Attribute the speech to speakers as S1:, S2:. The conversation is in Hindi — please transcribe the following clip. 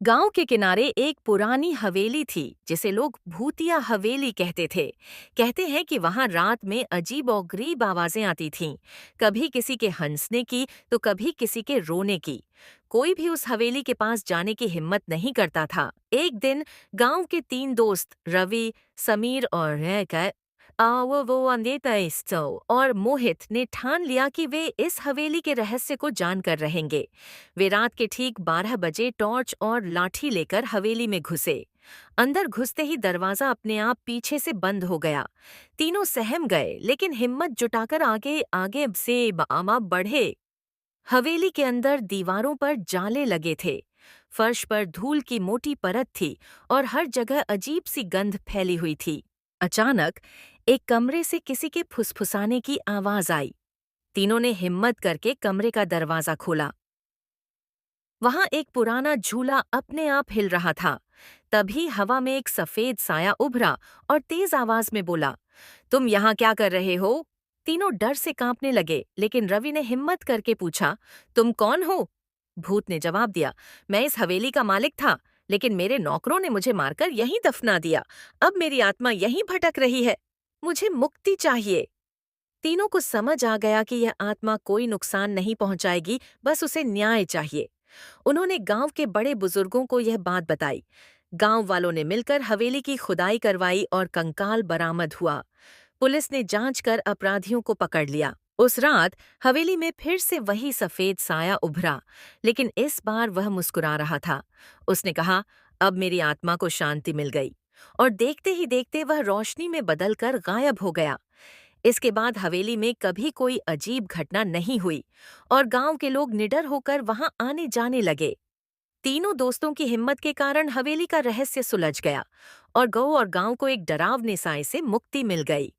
S1: गांव के किनारे एक पुरानी हवेली थी जिसे लोग भूतिया हवेली कहते थे। कहते हैं कि वहां रात में अजीब और गरीब आवाजें आती थीं। कभी किसी के हंसने की तो कभी किसी के रोने की। कोई भी उस हवेली के पास जाने की हिम्मत नहीं करता था। एक दिन गांव के तीन दोस्त रवि, समीर और वो अंदेतइस्तो और मोहित ने ठान लिया कि वे इस हवेली के रहस्य को जानकर रहेंगे। वे रात के ठीक 12 बजे टॉर्च और लाठी लेकर हवेली में घुसे। अंदर घुसते ही दरवाजा अपने आप पीछे से बंद हो गया। तीनों सहम गए लेकिन हिम्मत जुटाकर आगे आगे से आमा बढ़े। हवेली के अंदर दीवारों पर जाले लगे थे। फर्श पर धूल की मोटी परत थी और हर जगह अजीब सी गंध फैली हुई थी। अचानक एक कमरे से किसी के फुसफुसाने की आवाज आई। तीनों ने हिम्मत करके कमरे का दरवाजा खोला। वहां एक पुराना झूला अपने आप हिल रहा था। तभी हवा में एक सफेद साया उभरा और तेज आवाज में बोला, तुम यहाँ क्या कर रहे हो? तीनों डर से कांपने लगे, लेकिन रवि ने हिम्मत करके पूछा, तुम कौन हो? भूत ने जवाब दिया, मैं इस हवेली का मालिक था, लेकिन मेरे नौकरों ने मुझे मारकर यहीं दफना दिया। अब मेरी आत्मा यहीं भटक रही है। मुझे मुक्ति चाहिए। तीनों को समझ आ गया कि यह आत्मा कोई नुकसान नहीं पहुंचाएगी, बस उसे न्याय चाहिए। उन्होंने गांव के बड़े बुजुर्गों को यह बात बताई। गांव वालों ने मिलकर हवेली की खुदाई करवाई और कंकाल बरामद हुआ। पुलिस ने जांच कर अपराधियों को पकड़ लिया। उस रात हवेली में फिर से वही सफेद साया उभरा, लेकिन इस बार वह मुस्कुरा रहा था। उसने कहा, अब मेरी आत्मा को शांति मिल गई। और देखते ही देखते वह रोशनी में बदलकर गायब हो गया। इसके बाद हवेली में कभी कोई अजीब घटना नहीं हुई और गांव के लोग निडर होकर वहां आने जाने लगे। तीनों दोस्तों की हिम्मत के कारण हवेली का रहस्य सुलझ गया और गौ और गांव को एक डरावने साए से मुक्ति मिल गई।